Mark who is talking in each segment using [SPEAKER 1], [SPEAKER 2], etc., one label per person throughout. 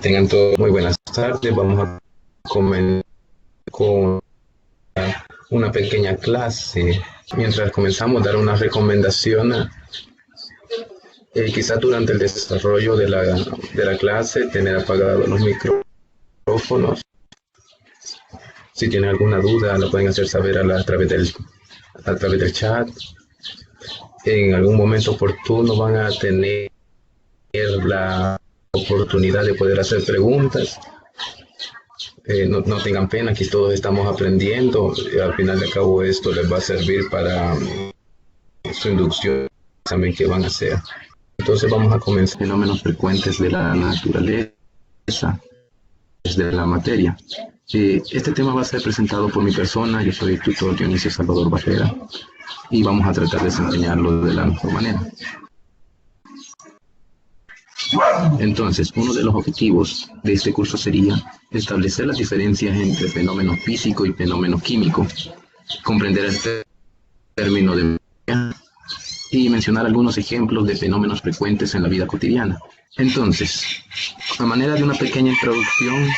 [SPEAKER 1] Tengan todos muy buenas tardes. Vamos a comenzar con una pequeña clase. Mientras comenzamos, dar una recomendación. Quizá durante el desarrollo de la clase, tener apagados los micrófonos. Si tienen alguna duda, lo pueden hacer saber a través del chat. En algún momento oportuno van a tener la oportunidad de poder hacer preguntas. No tengan pena, aquí todos estamos aprendiendo. Al final de cabo esto les va a servir para su inducción, examen que van a hacer. Entonces vamos a comenzar. Fenómenos frecuentes de la naturaleza, de la materia. Este tema va a ser presentado por mi persona. Yo soy el tutor Dionisio Salvador Barrera y vamos a tratar de desempeñarlo de la mejor manera. Entonces, uno de los objetivos de este curso sería establecer las diferencias entre fenómeno físico y fenómeno químico, comprender este término de y mencionar algunos ejemplos de fenómenos frecuentes en la vida cotidiana. Entonces, a manera de una pequeña introducción,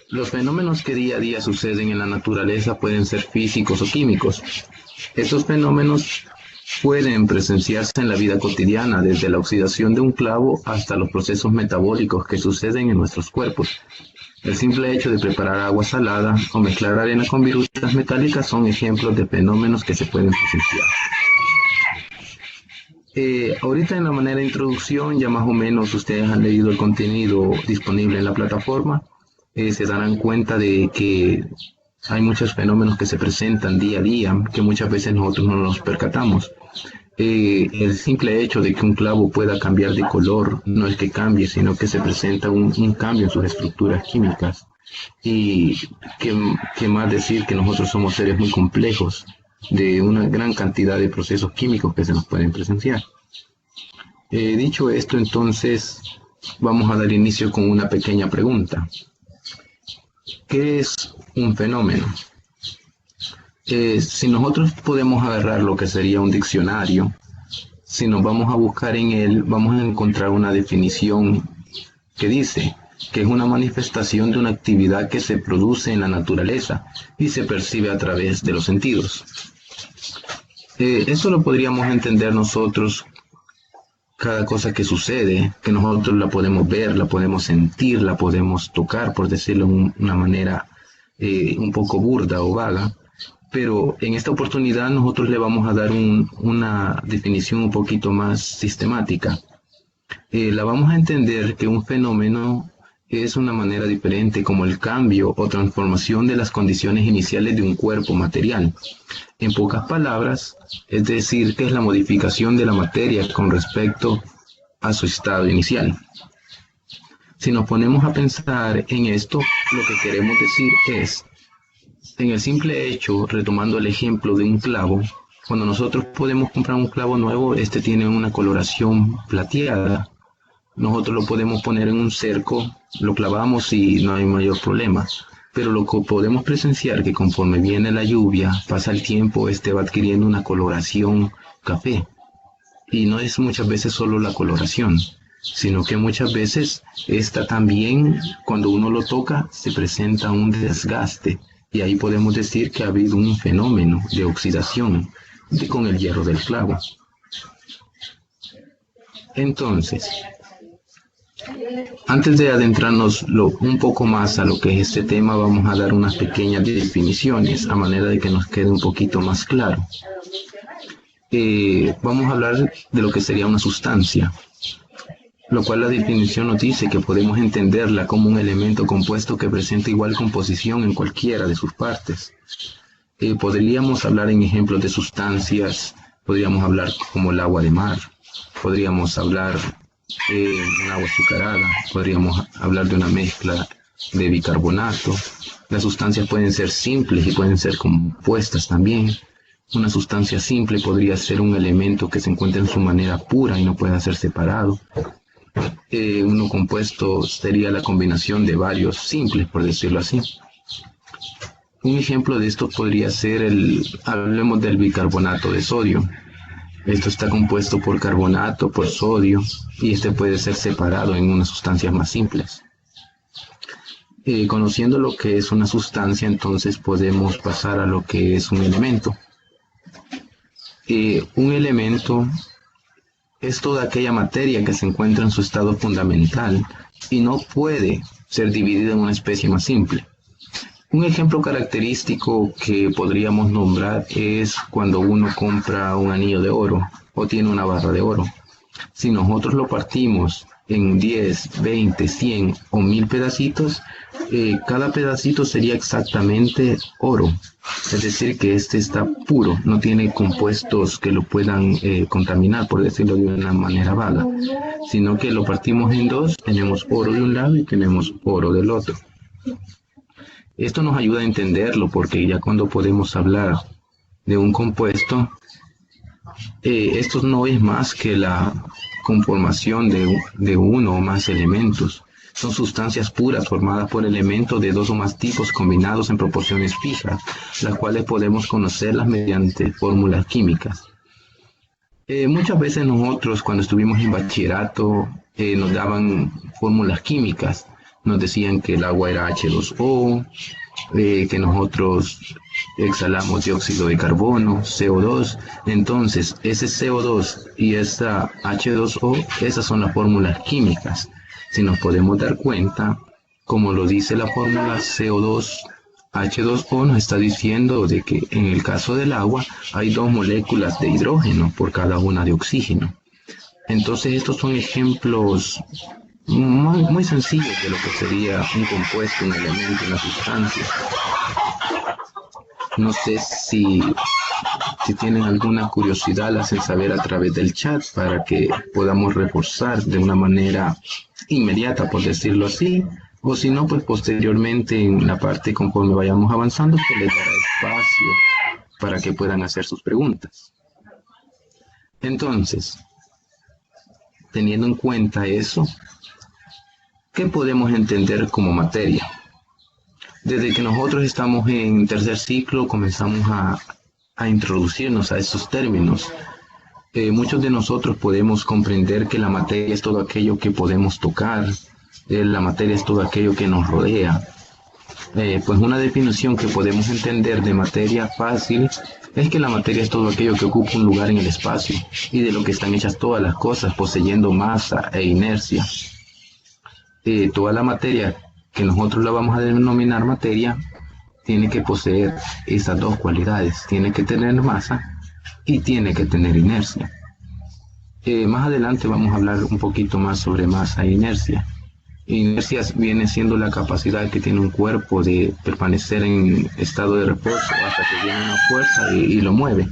[SPEAKER 1] los fenómenos que día a día suceden en la naturaleza pueden ser físicos o químicos. Estos fenómenos pueden presenciarse en la vida cotidiana, desde la oxidación de un clavo hasta los procesos metabólicos que suceden en nuestros cuerpos. El simple hecho de preparar agua salada o mezclar arena con virutas metálicas son ejemplos de fenómenos que se pueden presenciar. Ahorita en la manera de introducción ya más o menos ustedes han leído el contenido disponible en la plataforma. Se darán cuenta de que hay muchos fenómenos que se presentan día a día que muchas veces nosotros no nos percatamos. El simple hecho de que un clavo pueda cambiar de color no es que cambie, sino que se presenta un cambio en sus estructuras químicas. Y qué más decir que nosotros somos seres muy complejos, de una gran cantidad de procesos químicos que se nos pueden presenciar. Dicho esto, entonces vamos a dar inicio con una pequeña pregunta. ¿Qué es un fenómeno? Si nosotros podemos agarrar lo que sería un diccionario, si nos vamos a buscar en él, vamos a encontrar una definición que dice que es una manifestación de una actividad que se produce en la naturaleza y se percibe a través de los sentidos. Eso lo podríamos entender nosotros, cada cosa que sucede, que nosotros la podemos ver, la podemos sentir, la podemos tocar, por decirlo de una manera un poco burda o vaga. Pero en esta oportunidad nosotros le vamos a dar una definición un poquito más sistemática. La vamos a entender que un fenómeno es una manera diferente como el cambio o transformación de las condiciones iniciales de un cuerpo material. En pocas palabras, es decir, que es la modificación de la materia con respecto a su estado inicial. Si nos ponemos a pensar en esto, lo que queremos decir es, en el simple hecho, retomando el ejemplo de un clavo, cuando nosotros podemos comprar un clavo nuevo, este tiene una coloración plateada. Nosotros lo podemos poner en un cerco, lo clavamos y no hay mayor problema. Pero lo que podemos presenciar que conforme viene la lluvia, pasa el tiempo, este va adquiriendo una coloración café. Y no es muchas veces solo la coloración, sino que muchas veces esta también, cuando uno lo toca, se presenta un desgaste. Y ahí podemos decir que ha habido un fenómeno de oxidación con el hierro del clavo. Entonces, antes de adentrarnos un poco más a lo que es este tema, vamos a dar unas pequeñas definiciones a manera de que nos quede un poquito más claro. Vamos a hablar de lo que sería una sustancia, lo cual la definición nos dice que podemos entenderla como un elemento compuesto que presenta igual composición en cualquiera de sus partes. Podríamos hablar en ejemplos de sustancias, podríamos hablar como el agua de mar, podríamos hablar de un agua azucarada, podríamos hablar de una mezcla de bicarbonato. Las sustancias pueden ser simples y pueden ser compuestas también. Una sustancia simple podría ser un elemento que se encuentra en su manera pura y no pueda ser separado. Uno compuesto sería la combinación de varios simples, por decirlo así. Un ejemplo de esto podría ser hablemos del bicarbonato de sodio. Esto está compuesto por carbonato, por sodio, y este puede ser separado en unas sustancias más simples. Conociendo lo que es una sustancia, entonces podemos pasar a lo que es un elemento. Un elemento es toda aquella materia que se encuentra en su estado fundamental y no puede ser dividida en una especie más simple. Un ejemplo característico que podríamos nombrar es cuando uno compra un anillo de oro o tiene una barra de oro. Si nosotros lo partimos en 10, 20, 100 o 1000 pedacitos, cada pedacito sería exactamente oro. Es decir, que este está puro, no tiene compuestos que lo puedan contaminar, por decirlo de una manera vaga, sino que lo partimos en dos, tenemos oro de un lado y tenemos oro del otro. Esto nos ayuda a entenderlo porque ya cuando podemos hablar de un compuesto, esto no es más que la conformación de uno o más elementos. Son sustancias puras formadas por elementos de dos o más tipos combinados en proporciones fijas, las cuales podemos conocerlas mediante fórmulas químicas. Muchas veces nosotros cuando estuvimos en bachillerato nos daban fórmulas químicas. Nos decían que el agua era H2O, que nosotros exhalamos dióxido de carbono, CO2. Entonces, ese CO2 y esa H2O, esas son las fórmulas químicas. Si nos podemos dar cuenta, como lo dice la fórmula CO2, H2O nos está diciendo de que en el caso del agua hay dos moléculas de hidrógeno por cada una de oxígeno. Entonces, estos son ejemplos muy sencillos de lo que sería un compuesto, un elemento, una sustancia. No sé si tienen alguna curiosidad, la hacen saber a través del chat para que podamos reforzar de una manera inmediata, por decirlo así, o si no, pues posteriormente en la parte conforme vayamos avanzando, se les dará espacio para que puedan hacer sus preguntas. Entonces, teniendo en cuenta eso, ¿qué podemos entender como materia? Desde que nosotros estamos en tercer ciclo comenzamos a introducirnos a estos términos. Muchos de nosotros podemos comprender que la materia es todo aquello que podemos tocar, la materia es todo aquello que nos rodea. Pues una definición que podemos entender de materia fácil es que la materia es todo aquello que ocupa un lugar en el espacio y de lo que están hechas todas las cosas, poseyendo masa e inercia. Toda la materia que nosotros la vamos a denominar materia tiene que poseer esas dos cualidades, tiene que tener masa y tiene que tener inercia. Más adelante vamos a hablar un poquito más sobre masa e inercia. Inercia viene siendo la capacidad que tiene un cuerpo de permanecer en estado de reposo hasta que viene una fuerza y lo mueve.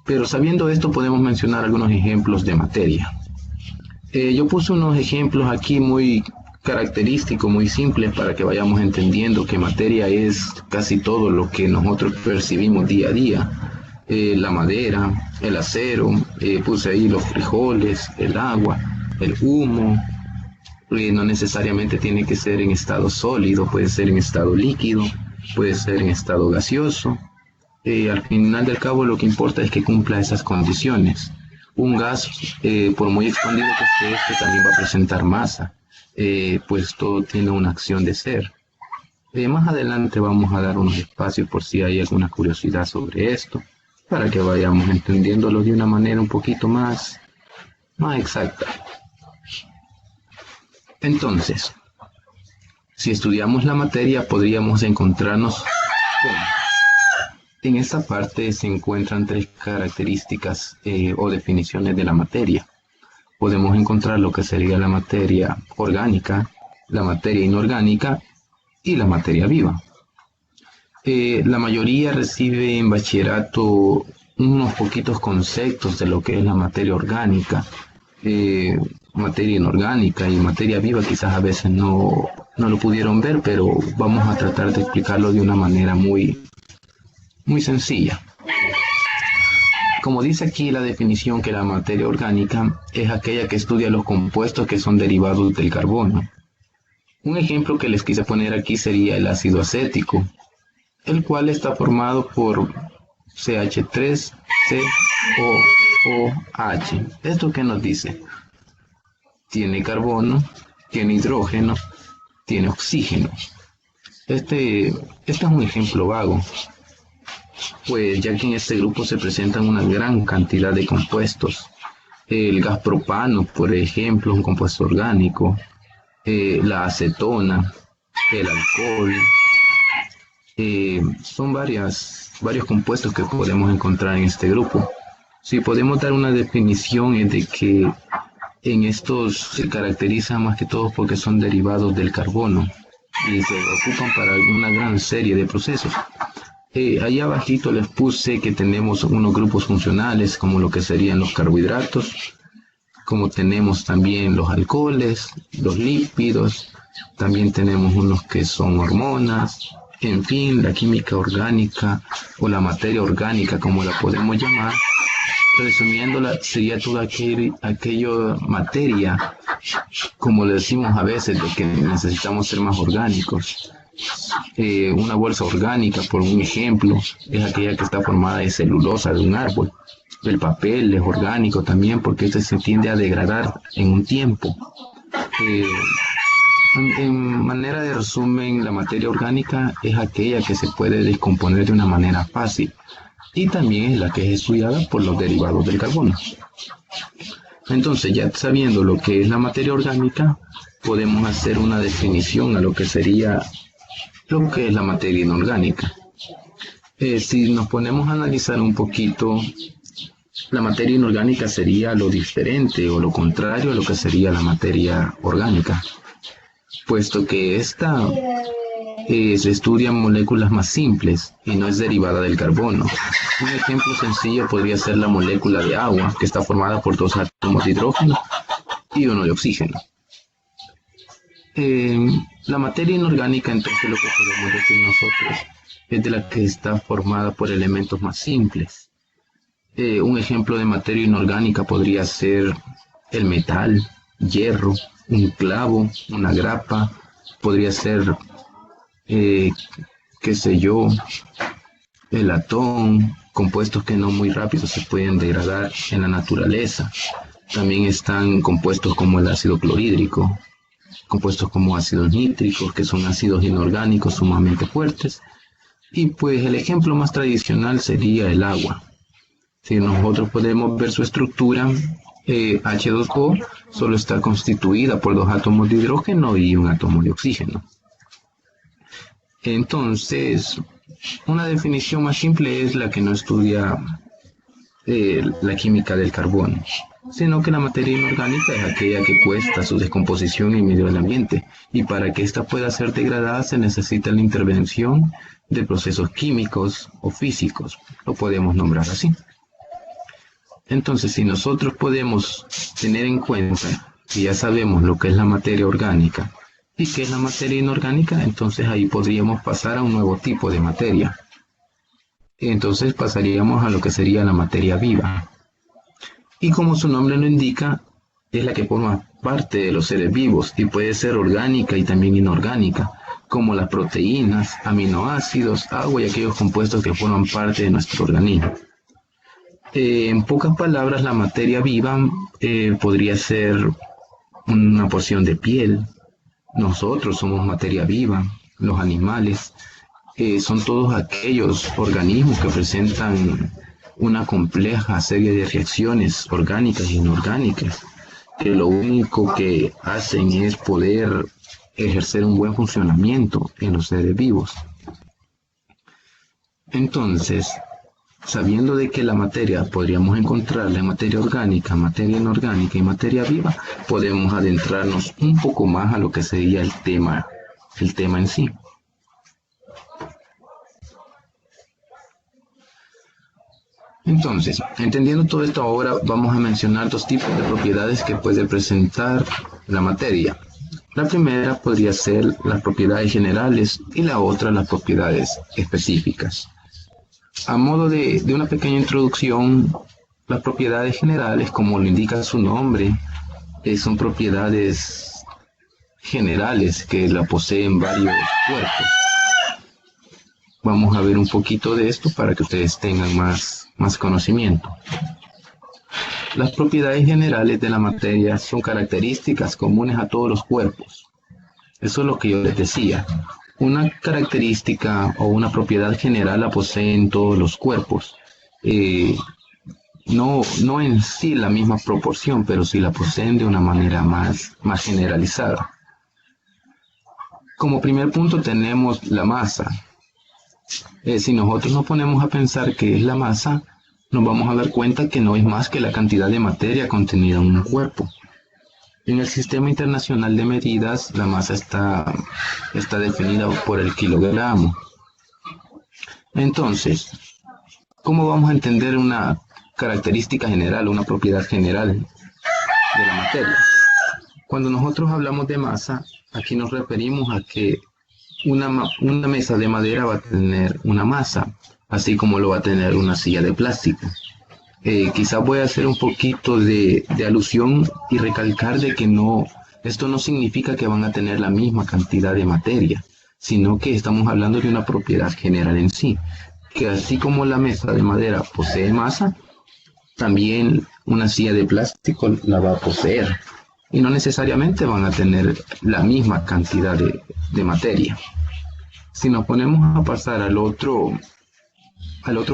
[SPEAKER 1] Pero sabiendo esto podemos mencionar algunos ejemplos de materia. Yo puse unos ejemplos aquí muy característicos, muy simples para que vayamos entendiendo que materia es casi todo lo que nosotros percibimos día a día. La madera, el acero, puse ahí los frijoles, el agua, el humo. No necesariamente tiene que ser en estado sólido, puede ser en estado líquido, puede ser en estado gaseoso. Al final del cabo lo que importa es que cumpla esas condiciones. Un gas, por muy expandido que esté, también va a presentar masa, pues todo tiene una acción de ser. Más adelante vamos a dar unos espacios por si hay alguna curiosidad sobre esto, para que vayamos entendiéndolo de una manera un poquito más exacta. Entonces, si estudiamos la materia, podríamos encontrarnos con... En esta parte se encuentran tres características o definiciones de la materia. Podemos encontrar lo que sería la materia orgánica, la materia inorgánica y la materia viva. La mayoría recibe en bachillerato unos poquitos conceptos de lo que es la materia orgánica, materia inorgánica y materia viva. Quizás a veces no lo pudieron ver, pero vamos a tratar de explicarlo de una manera muy sencilla. Como dice aquí la definición, que la materia orgánica es aquella que estudia los compuestos que son derivados del carbono. Un ejemplo que les quise poner aquí sería el ácido acético, el cual está formado por CH3, COH. ¿Esto qué nos dice? Tiene carbono, tiene hidrógeno, tiene oxígeno. Este es un ejemplo vago, pues ya que en este grupo se presentan una gran cantidad de compuestos. El gas propano, por ejemplo, un compuesto orgánico, la acetona, el alcohol, son varios compuestos que podemos encontrar en este grupo. Si podemos dar una definición es de que en estos se caracterizan más que todo porque son derivados del carbono y se ocupan para una gran serie de procesos. Ahí abajito les puse que tenemos unos grupos funcionales como lo que serían los carbohidratos, como tenemos también los alcoholes, los lípidos, también tenemos unos que son hormonas, en fin, la química orgánica o la materia orgánica como la podemos llamar. Resumiéndola, sería toda aquella materia, como le decimos a veces, de que necesitamos ser más orgánicos. Una bolsa orgánica, por un ejemplo, es aquella que está formada de celulosa de un árbol. El papel es orgánico también porque este se tiende a degradar en un tiempo. En manera de resumen, la materia orgánica es aquella que se puede descomponer de una manera fácil y también es la que es estudiada por los derivados del carbono. Entonces, ya sabiendo lo que es la materia orgánica, podemos hacer una definición a lo que sería lo que es la materia inorgánica. Si nos ponemos a analizar un poquito, la materia inorgánica sería lo diferente o lo contrario a lo que sería la materia orgánica, puesto que esta se estudian moléculas más simples y no es derivada del carbono. Un ejemplo sencillo podría ser la molécula de agua, que está formada por 2 átomos de hidrógeno y 1 de oxígeno. La materia inorgánica, entonces, lo que podemos decir nosotros es de la que está formada por elementos más simples. Un ejemplo de materia inorgánica podría ser el metal, hierro, un clavo, una grapa, podría ser, qué sé yo, el latón, compuestos que no muy rápido se pueden degradar en la naturaleza. También están compuestos como el ácido clorhídrico, compuestos como ácidos nítricos, que son ácidos inorgánicos sumamente fuertes. Y pues el ejemplo más tradicional sería el agua. Si nosotros podemos ver su estructura, H2O solo está constituida por 2 átomos de hidrógeno y 1 átomo de oxígeno. Entonces, una definición más simple es la que no estudia la química del carbono, sino que la materia inorgánica es aquella que cuesta su descomposición en medio del ambiente, y para que ésta pueda ser degradada se necesita la intervención de procesos químicos o físicos, lo podemos nombrar así. Entonces, si nosotros podemos tener en cuenta que ya sabemos lo que es la materia orgánica y qué es la materia inorgánica, entonces ahí podríamos pasar a un nuevo tipo de materia. Entonces pasaríamos a lo que sería la materia viva. Y como su nombre lo indica, es la que forma parte de los seres vivos y puede ser orgánica y también inorgánica, como las proteínas, aminoácidos, agua y aquellos compuestos que forman parte de nuestro organismo. En pocas palabras, la materia viva podría ser una porción de piel. Nosotros somos materia viva, los animales son todos aquellos organismos que presentan una compleja serie de reacciones orgánicas e inorgánicas, que lo único que hacen es poder ejercer un buen funcionamiento en los seres vivos. Entonces, sabiendo de que la materia podríamos encontrarla en materia orgánica, materia inorgánica y materia viva, podemos adentrarnos un poco más a lo que sería el tema en sí. Entonces, entendiendo todo esto ahora, vamos a mencionar 2 tipos de propiedades que puede presentar la materia. La primera podría ser las propiedades generales y la otra las propiedades específicas. A modo de una pequeña introducción, las propiedades generales, como lo indica su nombre, son propiedades generales que la poseen varios cuerpos. Vamos a ver un poquito de esto para que ustedes tengan más conocimiento. Las propiedades generales de la materia son características comunes a todos los cuerpos. Eso es lo que yo les decía. Una característica o una propiedad general la poseen todos los cuerpos. No en sí la misma proporción, pero sí la poseen de una manera más generalizada. Como primer punto tenemos la masa. Si nosotros nos ponemos a pensar qué es la masa, nos vamos a dar cuenta que no es más que la cantidad de materia contenida en un cuerpo. En el Sistema Internacional de Medidas, la masa está definida por el kilogramo. Entonces, ¿cómo vamos a entender una característica general, una propiedad general de la materia? Cuando nosotros hablamos de masa, aquí nos referimos a que una mesa de madera va a tener una masa, así como lo va a tener una silla de plástico. Quizás voy a hacer un poquito de alusión y recalcar de que esto no significa que van a tener la misma cantidad de materia, sino que estamos hablando de una propiedad general en sí, que así como la mesa de madera posee masa, también una silla de plástico la va a poseer, y no necesariamente van a tener la misma cantidad de materia. Si nos ponemos a pasar al otro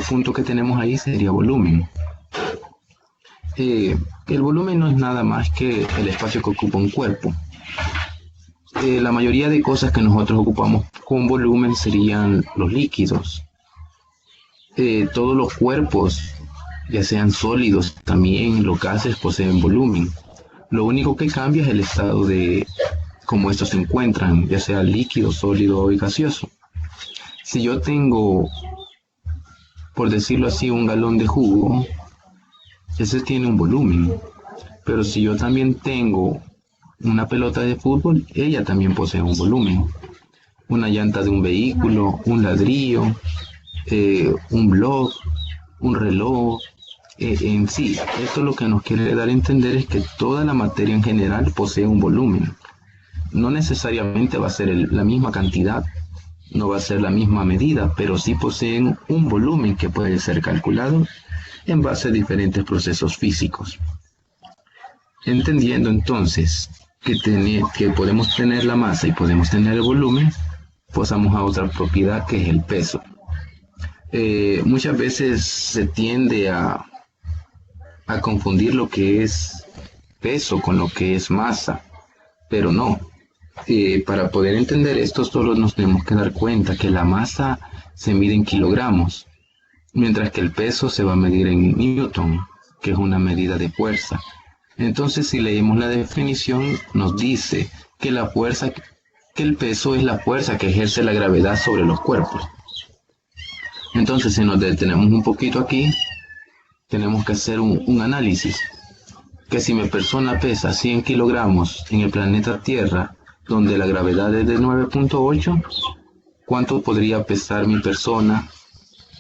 [SPEAKER 1] punto que tenemos ahí, sería volumen. El volumen no es nada más que el espacio que ocupa un cuerpo. La mayoría de cosas que nosotros ocupamos con volumen serían los líquidos. Todos los cuerpos, ya sean sólidos, también los gases poseen volumen. Lo único que cambia es el estado de cómo estos se encuentran, ya sea líquido, sólido o gaseoso. Si yo tengo, por decirlo así, un galón de jugo, ese tiene un volumen, pero si yo también tengo una pelota de fútbol, ella también posee un volumen. Una llanta de un vehículo, un ladrillo, un blog, un reloj. En sí, esto lo que nos quiere dar a entender es que toda la materia en general posee un volumen. No necesariamente va a ser la misma cantidad, no va a ser la misma medida, pero sí poseen un volumen que puede ser calculado en base a diferentes procesos físicos. Entendiendo entonces que podemos tener la masa y podemos tener el volumen, pasamos a otra propiedad que es el peso. Muchas veces se tiende a confundir lo que es peso con lo que es masa, pero no. Para poder entender esto, solo nos tenemos que dar cuenta que la masa se mide en kilogramos, mientras que el peso se va a medir en newton, que es una medida de fuerza. Entonces, si leemos la definición, nos dice que el peso es la fuerza que ejerce la gravedad sobre los cuerpos. Entonces, si nos detenemos un poquito aquí, tenemos que hacer un análisis, que si mi persona pesa 100 kilogramos en el planeta Tierra, donde la gravedad es de 9.8, ¿cuánto podría pesar mi persona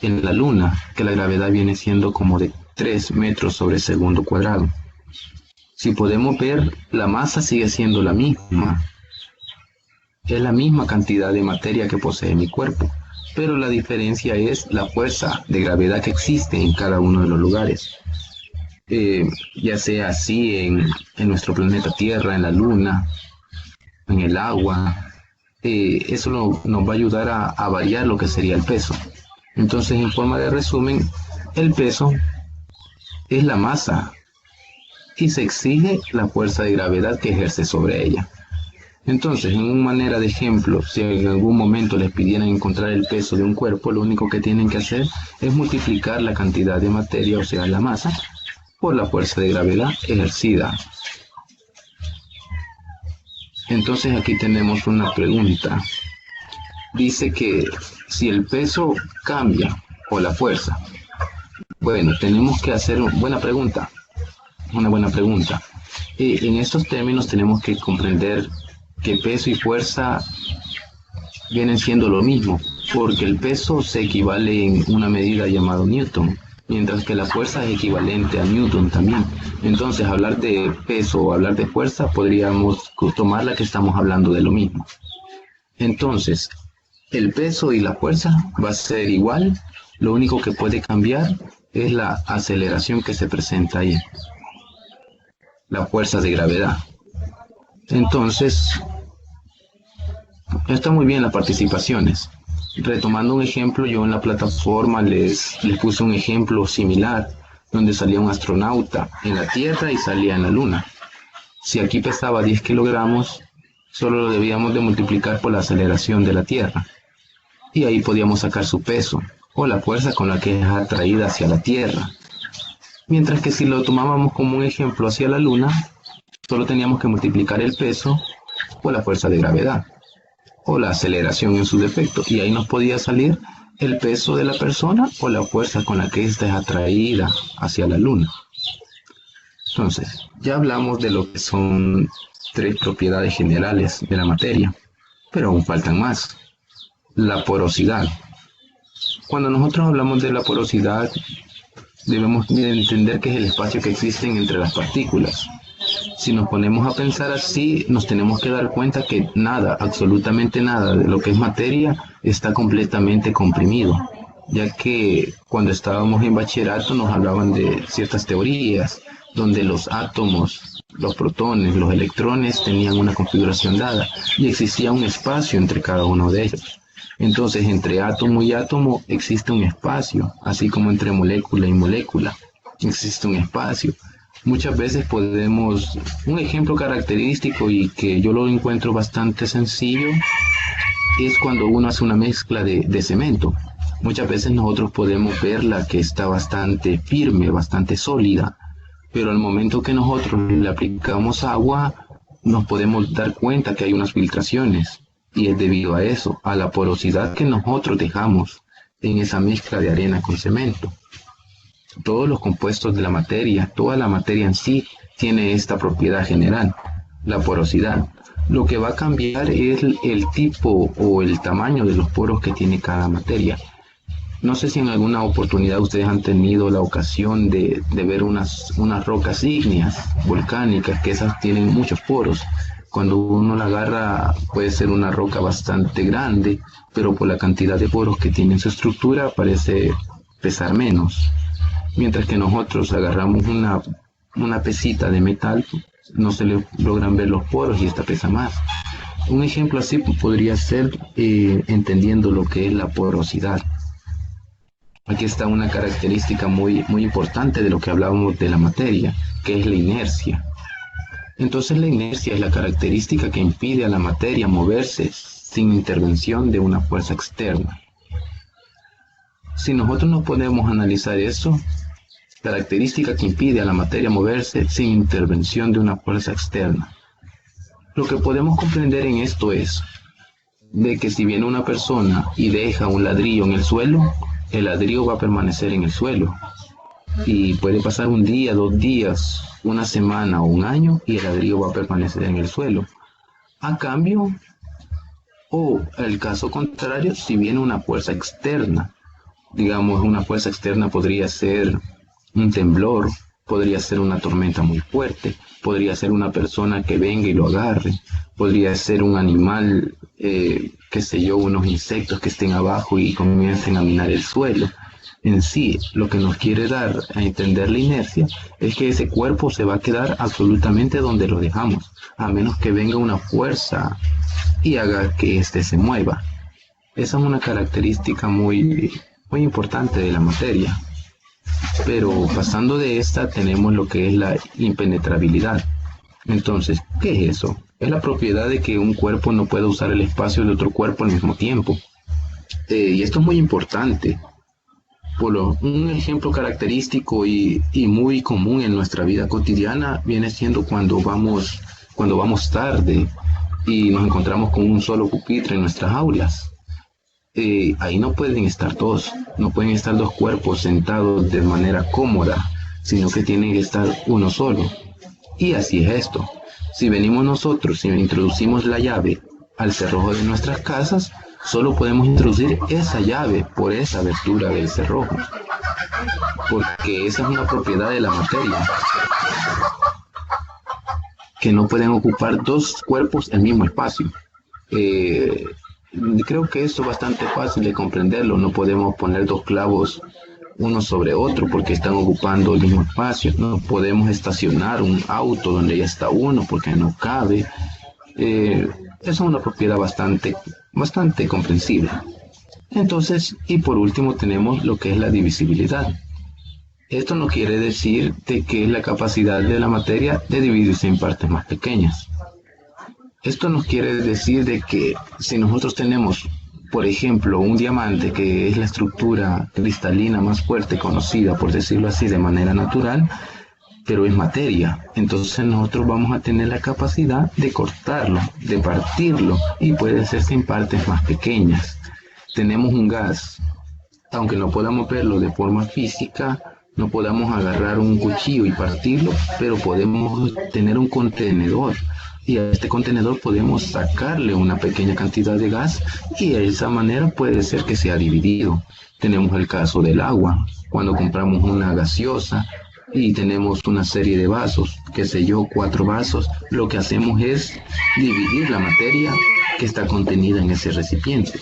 [SPEAKER 1] en la Luna, que la gravedad viene siendo como de 3 metros sobre segundo cuadrado? Si podemos ver, la masa sigue siendo la misma. Es la misma cantidad de materia que posee mi cuerpo, pero la diferencia es la fuerza de gravedad que existe en cada uno de los lugares. Ya sea así en nuestro planeta Tierra, en la Luna, en el agua. Eso nos va a ayudar a variar lo que sería el peso. Entonces, en forma de resumen, el peso es la masa y se exige la fuerza de gravedad que ejerce sobre ella. Entonces, en una manera de ejemplo, si en algún momento les pidieran encontrar el peso de un cuerpo, lo único que tienen que hacer es multiplicar la cantidad de materia, o sea, la masa, por la fuerza de gravedad ejercida. Entonces aquí tenemos una pregunta. Dice que si el peso cambia o la fuerza. Bueno, tenemos que hacer una buena pregunta. En estos términos tenemos que comprender que peso y fuerza vienen siendo lo mismo, porque el peso se equivale en una medida llamada newton, mientras que la fuerza es equivalente a newton también. Entonces, hablar de peso o hablar de fuerza, podríamos tomarla que estamos hablando de lo mismo. Entonces, el peso y la fuerza va a ser igual, lo único que puede cambiar es la aceleración que se presenta ahí. la fuerza de gravedad. Entonces, está muy bien las participaciones. Retomando un ejemplo, yo en la plataforma les puse un ejemplo similar, donde salía un astronauta en la Tierra y salía en la Luna. Si aquí pesaba 10 kilogramos, solo lo debíamos de multiplicar por la aceleración de la Tierra. Y ahí podíamos sacar su peso, o la fuerza con la que es atraída hacia la Tierra. Mientras que si lo tomábamos como un ejemplo hacia la Luna, solo teníamos que multiplicar el peso por la fuerza de gravedad, o la aceleración en su defecto, y ahí nos podía salir el peso de la persona o la fuerza con la que ésta es atraída hacia la Luna. Entonces, ya hablamos de lo que son 3 propiedades generales de la materia, pero aún faltan más. La porosidad. Cuando nosotros hablamos de la porosidad, debemos de entender que es el espacio que existe entre las partículas. Si nos ponemos a pensar así, nos tenemos que dar cuenta que nada, absolutamente nada de lo que es materia está completamente comprimido, ya que cuando estábamos en bachillerato nos hablaban de ciertas teorías, donde los átomos, los protones, los electrones tenían una configuración dada y existía un espacio entre cada uno de ellos. Entonces, entre átomo y átomo existe un espacio, así como entre molécula y molécula existe un espacio. Muchas veces podemos, un ejemplo característico y que yo lo encuentro bastante sencillo, es cuando uno hace una mezcla de cemento. Muchas veces nosotros podemos verla que está bastante firme, bastante sólida, pero al momento que nosotros le aplicamos agua, nos podemos dar cuenta que hay unas filtraciones, y es debido a eso, a la porosidad que nosotros dejamos en esa mezcla de arena con cemento. Todos los compuestos de la materia, toda la materia en sí, tiene esta propiedad general, la porosidad. Lo que va a cambiar es el tipo o el tamaño de los poros que tiene cada materia. No sé si en alguna oportunidad ustedes han tenido la ocasión de ver unas rocas ígneas, volcánicas, que esas tienen muchos poros. Cuando uno la agarra puede ser una roca bastante grande, pero por la cantidad de poros que tiene en su estructura parece pesar menos. Mientras que nosotros agarramos una pesita de metal, no se le logran ver los poros y esta pesa más. Un ejemplo así podría ser entendiendo lo que es la porosidad. Aquí está una característica muy importante de lo que hablábamos de la materia, que es la inercia. Entonces la inercia es la característica que impide a la materia moverse sin intervención de una fuerza externa. Si nosotros no podemos analizar eso, característica que impide a la materia moverse sin intervención de una fuerza externa. Lo que podemos comprender en esto es de que si viene una persona y deja un ladrillo en el suelo, el ladrillo va a permanecer en el suelo. Y puede pasar un día, 2 días, una semana o un año y el ladrillo va a permanecer en el suelo. A cambio, o el caso contrario, si viene una fuerza externa, digamos una fuerza externa podría ser un temblor, podría ser una tormenta muy fuerte, podría ser una persona que venga y lo agarre, podría ser un animal, qué sé yo, unos insectos que estén abajo y comiencen a minar el suelo. En sí, lo que nos quiere dar a entender la inercia es que ese cuerpo se va a quedar absolutamente donde lo dejamos, a menos que venga una fuerza y haga que éste se mueva. Esa es una característica muy importante de la materia. Pero pasando de esta tenemos lo que es la impenetrabilidad. Entonces, ¿qué es eso? Es la propiedad de que un cuerpo no puede usar el espacio de otro cuerpo al mismo tiempo. Y esto es muy importante. Un ejemplo característico y muy común en nuestra vida cotidiana viene siendo cuando vamos tarde y nos encontramos con un solo pupitre en nuestras aulas. Ahí no pueden estar dos, no pueden estar 2 cuerpos sentados de manera cómoda, sino que tienen que estar uno solo. Y así es esto. Si venimos nosotros y introducimos la llave al cerrojo de nuestras casas, solo podemos introducir esa llave por esa abertura del cerrojo, porque esa es una propiedad de la materia, que no pueden ocupar 2 cuerpos el mismo espacio. Creo que esto es bastante fácil de comprenderlo. No podemos poner 2 clavos uno sobre otro porque están ocupando el mismo espacio. No podemos estacionar un auto donde ya está uno porque no cabe. Es una propiedad bastante comprensible. Entonces, y por último tenemos lo que es la divisibilidad. Esto no quiere decir de que es la capacidad de la materia de dividirse en partes más pequeñas. Esto nos quiere decir de que si nosotros tenemos, por ejemplo, un diamante, que es la estructura cristalina más fuerte conocida, por decirlo así, de manera natural, pero es materia, entonces nosotros vamos a tener la capacidad de cortarlo, de partirlo, y puede hacerse en partes más pequeñas. Tenemos un gas, aunque no podamos verlo de forma física, no podamos agarrar un cuchillo y partirlo, pero podemos tener un contenedor, y a este contenedor podemos sacarle una pequeña cantidad de gas, y de esa manera puede ser que sea dividido. Tenemos el caso del agua. Cuando compramos una gaseosa y tenemos una serie de vasos, qué sé yo, 4 vasos, lo que hacemos es dividir la materia que está contenida en ese recipiente.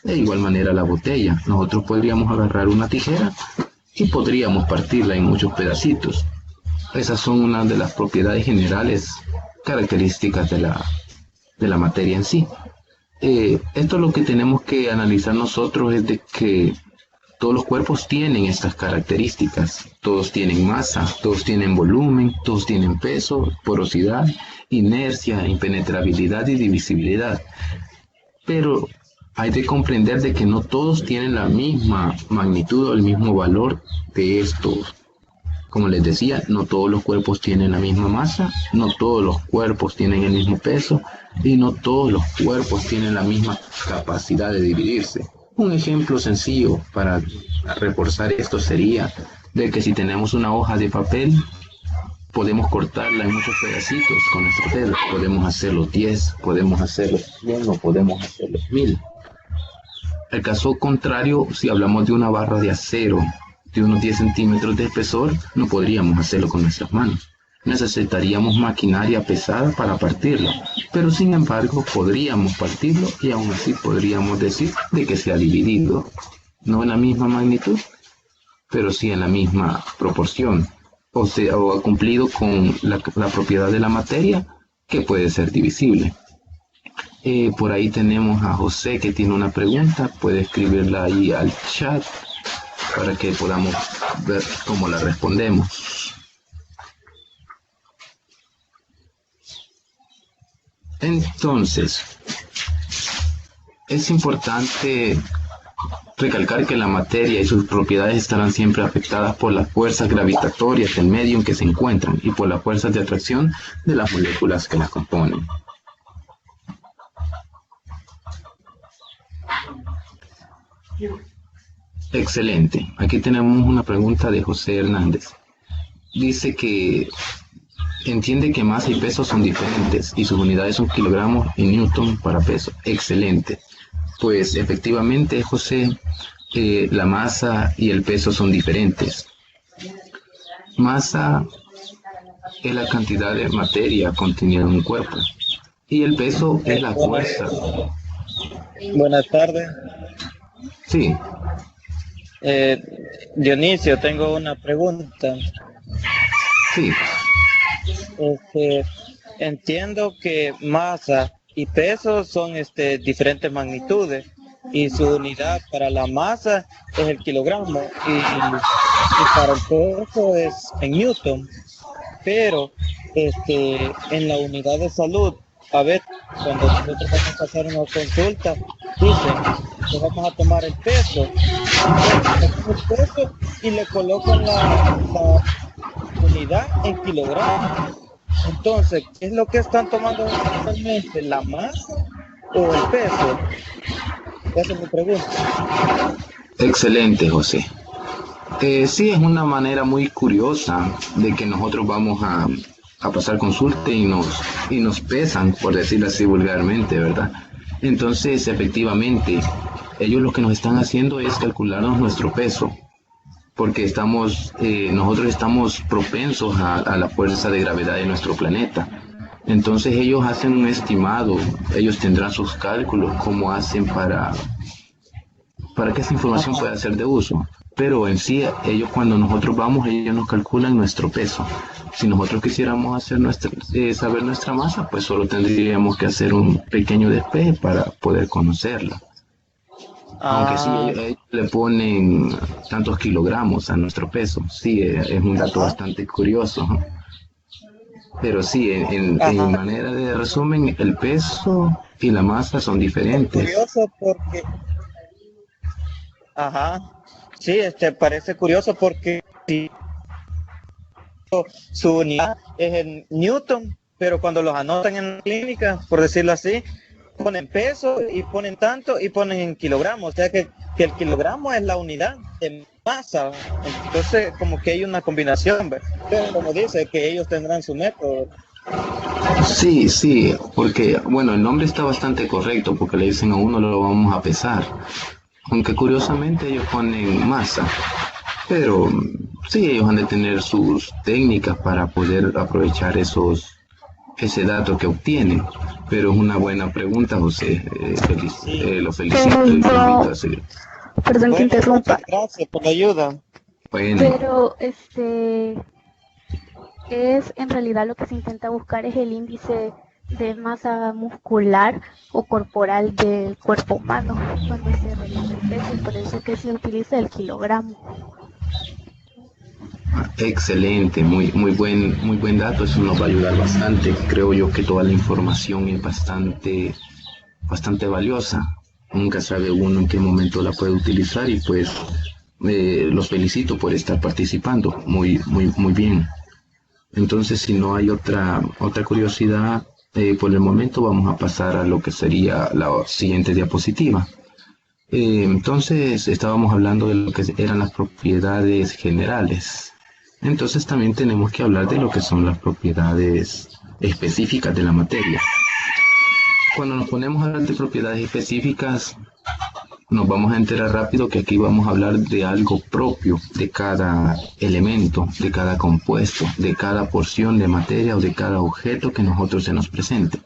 [SPEAKER 1] De igual manera la botella, nosotros podríamos agarrar una tijera y podríamos partirla en muchos pedacitos. Esas son una de las propiedades generales características de la materia en sí. Esto lo que tenemos que analizar nosotros es de que todos los cuerpos tienen estas características. Todos tienen masa, todos tienen volumen, todos tienen peso, porosidad, inercia, impenetrabilidad y divisibilidad. Pero hay que comprender de que no todos tienen la misma magnitud o el mismo valor de estos. Como les decía, no todos los cuerpos tienen la misma masa, no todos los cuerpos tienen el mismo peso y no todos los cuerpos tienen la misma capacidad de dividirse. Un ejemplo sencillo para reforzar esto sería de que si tenemos una hoja de papel, podemos cortarla en muchos pedacitos con nuestros dedos. Podemos hacerlo 10, podemos hacerlo 100 o podemos hacerlo 1000. El caso contrario, si hablamos de una barra de acero de unos 10 centímetros de espesor, no podríamos hacerlo con nuestras manos. Necesitaríamos maquinaria pesada para partirlo, pero sin embargo podríamos partirlo y aún así podríamos decir de que se ha dividido, no en la misma magnitud, pero sí en la misma proporción, o ha cumplido con la propiedad de la materia que puede ser divisible. Por ahí tenemos a José que tiene una pregunta, puede escribirla ahí al chat para que podamos ver cómo la respondemos. Entonces, es importante recalcar que la materia y sus propiedades estarán siempre afectadas por las fuerzas gravitatorias del medio en que se encuentran y por las fuerzas de atracción de las moléculas que las componen. Excelente. Aquí tenemos una pregunta de José Hernández. Dice que entiende que masa y peso son diferentes y sus unidades son kilogramos y newton para peso. Excelente. Pues efectivamente, José, la masa y el peso son diferentes. Masa es la cantidad de materia contenida en un cuerpo y el peso es la fuerza.
[SPEAKER 2] Buenas tardes.
[SPEAKER 1] Sí.
[SPEAKER 2] Dionisio, tengo una pregunta.
[SPEAKER 1] Sí.
[SPEAKER 2] Entiendo que masa y peso son diferentes magnitudes y su unidad para la masa es el kilogramo y para el peso es en newton, pero en la unidad de salud, a ver, cuando nosotros vamos a hacer una consulta, dicen que vamos a tomar el peso y le colocan la unidad en kilogramos. Entonces, ¿qué es lo que están tomando actualmente? ¿La masa o el peso? Esa es mi pregunta.
[SPEAKER 1] Excelente, José. Sí, es una manera muy curiosa de que nosotros vamos a pasar consulta y nos pesan, por decirlo así vulgarmente, ¿verdad? Entonces, efectivamente, ellos lo que nos están haciendo es calcularnos nuestro peso, porque nosotros estamos propensos a la fuerza de gravedad de nuestro planeta. Entonces ellos hacen un estimado, ellos tendrán sus cálculos, cómo hacen para que esa información pueda ser de uso. pero en sí, ellos cuando nosotros vamos, ellos nos calculan nuestro peso. Si nosotros quisiéramos hacer saber nuestra masa, pues solo tendríamos que hacer un pequeño despeje para poder conocerla. Aunque sí,
[SPEAKER 2] Ah,
[SPEAKER 1] ellos le ponen tantos kilogramos a nuestro peso. Sí, es un dato
[SPEAKER 2] ajá,
[SPEAKER 1] bastante curioso. Pero sí, en
[SPEAKER 2] ajá.
[SPEAKER 1] manera de resumen, el peso y la masa son
[SPEAKER 2] Es
[SPEAKER 1] diferentes.
[SPEAKER 2] curioso porque, ajá, sí, parece curioso porque si su unidad es en Newton, pero cuando los anotan en la clínica, por decirlo así, ponen peso y ponen tanto y ponen en kilogramos, o sea que el kilogramo es la unidad de masa, entonces como que hay una combinación, ¿ve? Pero como dice, que ellos tendrán su método.
[SPEAKER 1] Sí, sí, porque, bueno, el nombre está bastante correcto porque le dicen a uno lo vamos a pesar. Aunque curiosamente ellos ponen masa. Pero sí, ellos han de tener sus técnicas para poder aprovechar ese dato que obtienen. Pero es una buena pregunta, José.
[SPEAKER 2] Sí.
[SPEAKER 1] Lo felicito y lo invito
[SPEAKER 3] Pero,
[SPEAKER 1] a seguir.
[SPEAKER 3] perdón que
[SPEAKER 2] Bueno, muchas
[SPEAKER 3] interrumpa,
[SPEAKER 2] gracias por la ayuda.
[SPEAKER 1] Bueno,
[SPEAKER 3] pero es en realidad lo que se intenta buscar es el índice de masa muscular o corporal del cuerpo humano cuando se realiza el peso, por eso que se utiliza el kilogramo.
[SPEAKER 1] excelente, muy buen dato. Eso nos va a ayudar bastante. Creo yo que toda la información es bastante valiosa. Nunca sabe uno en qué momento la puede utilizar y pues los felicito por estar participando. Muy bien. Entonces, si no hay otra curiosidad, por el momento vamos a pasar a lo que sería la siguiente diapositiva. Entonces, estábamos hablando de lo que eran las propiedades generales. Entonces, también tenemos que hablar de lo que son las propiedades específicas de la materia. Cuando nos ponemos a hablar de propiedades específicas, nos vamos a enterar rápido que aquí vamos a hablar de algo propio de cada elemento, de cada compuesto, de cada porción de materia o de cada objeto que nosotros se nos presente.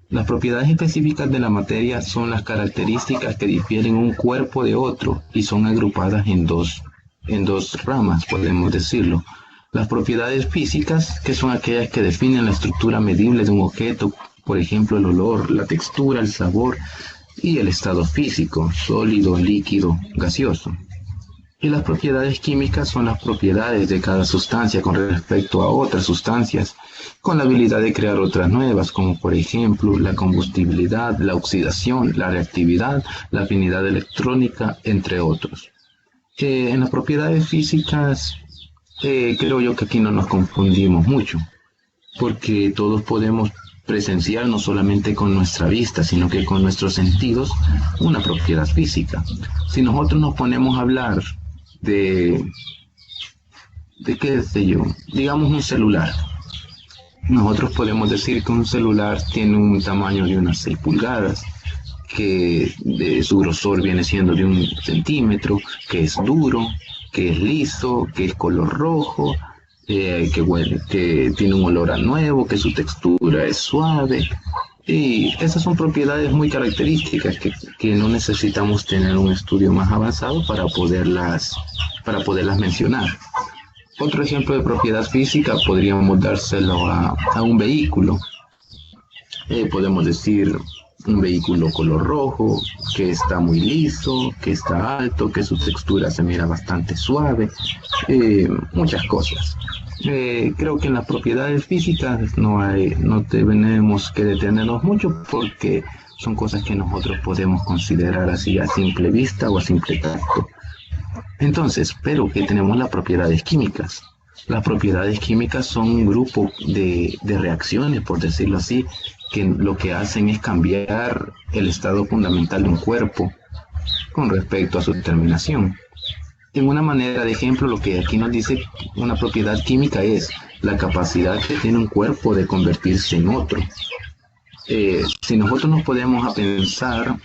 [SPEAKER 1] Las propiedades específicas de la materia son las características que difieren un cuerpo de otro y son agrupadas en dos ramas, podemos decirlo. Las propiedades físicas, que son aquellas que definen la estructura medible de un objeto, por ejemplo, el olor, la textura, el sabor y el estado físico, sólido, líquido, gaseoso. Y las propiedades químicas son las propiedades de cada sustancia con respecto a otras sustancias, con la habilidad de crear otras nuevas, como por ejemplo la combustibilidad, la oxidación, la reactividad, la afinidad electrónica, entre otros. En las propiedades físicas, creo yo que aquí no nos confundimos mucho, porque todos podemos presenciar no solamente con nuestra vista, sino que con nuestros sentidos una propiedad física. Si nosotros nos ponemos a hablar de, de qué sé yo, digamos un celular, nosotros podemos decir que un celular tiene un tamaño de unas 6 pulgadas, que de su grosor viene siendo de 1 centímetro, que es duro, que es liso, que es color rojo, que huele, que tiene un olor a nuevo, que su textura es suave. Y esas son propiedades muy características que no necesitamos tener un estudio más avanzado para poderlas mencionar. Otro ejemplo de propiedad física podríamos dárselo a un vehículo. Podemos decir un vehículo color rojo, que está muy liso, que está alto, que su textura se mira bastante suave, muchas cosas. Creo que en las propiedades físicas no tenemos que detenernos mucho porque son cosas que nosotros podemos considerar así a simple vista o a simple tacto. Entonces, pero que tenemos las propiedades químicas. Las propiedades químicas son un grupo de reacciones, por decirlo así, que lo que hacen es cambiar el estado fundamental de un cuerpo con respecto a su terminación. En una manera de ejemplo, lo que aquí nos dice una propiedad química es la capacidad que tiene un cuerpo de convertirse en otro. Si nosotros nos podemos a pensar,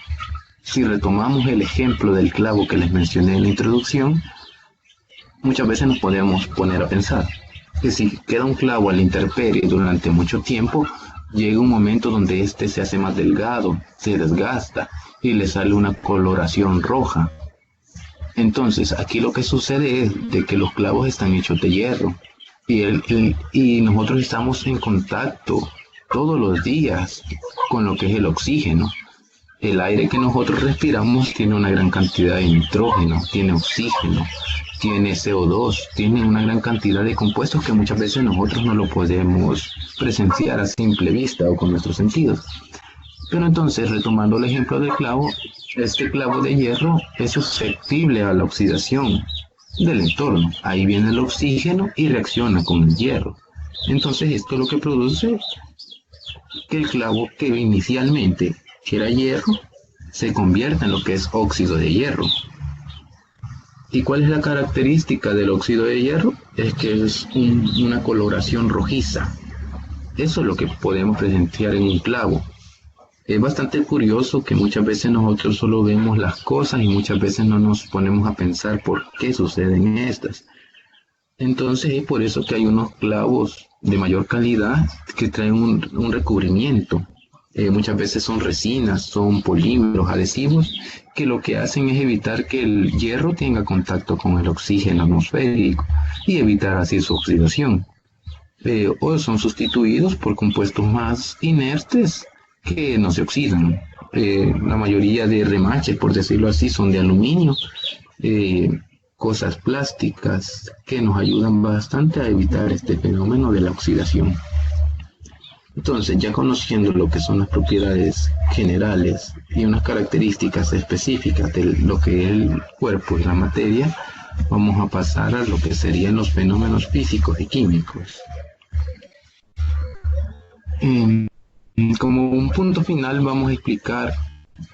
[SPEAKER 1] si retomamos el ejemplo del clavo que les mencioné en la introducción, muchas veces nos podemos poner a pensar que si queda un clavo a la intemperie durante mucho tiempo, llega un momento donde éste se hace más delgado, se desgasta y le sale una coloración roja. Entonces, aquí lo que sucede es de que los clavos están hechos de hierro y nosotros estamos en contacto todos los días con lo que es el oxígeno. El aire que nosotros respiramos tiene una gran cantidad de nitrógeno, tiene oxígeno, tiene CO2, tiene una gran cantidad de compuestos que muchas veces nosotros no lo podemos presenciar a simple vista o con nuestros sentidos. Pero entonces, retomando el ejemplo del clavo, este clavo de hierro es susceptible a la oxidación del entorno. Ahí viene el oxígeno y reacciona con el hierro. Entonces, esto es lo que produce que el clavo que inicialmente era hierro se convierta en lo que es óxido de hierro. ¿Y cuál es la característica del óxido de hierro? Es que es una coloración rojiza. Eso es lo que podemos presenciar en un clavo. Es bastante curioso que muchas veces nosotros solo vemos las cosas y muchas veces no nos ponemos a pensar por qué suceden estas. Entonces es por eso que hay unos clavos de mayor calidad que traen un recubrimiento. Muchas veces son resinas, son polímeros, adhesivos, que lo que hacen es evitar que el hierro tenga contacto con el oxígeno atmosférico y evitar así su oxidación. O son sustituidos por compuestos más inertes que no se oxidan. La mayoría de remaches, por decirlo así, son de aluminio, cosas plásticas que nos ayudan bastante a evitar este fenómeno de la oxidación. Entonces, ya conociendo lo que son las propiedades generales y unas características específicas de lo que es el cuerpo y la materia, vamos a pasar a lo que serían los fenómenos físicos y químicos. Como un punto final vamos a explicar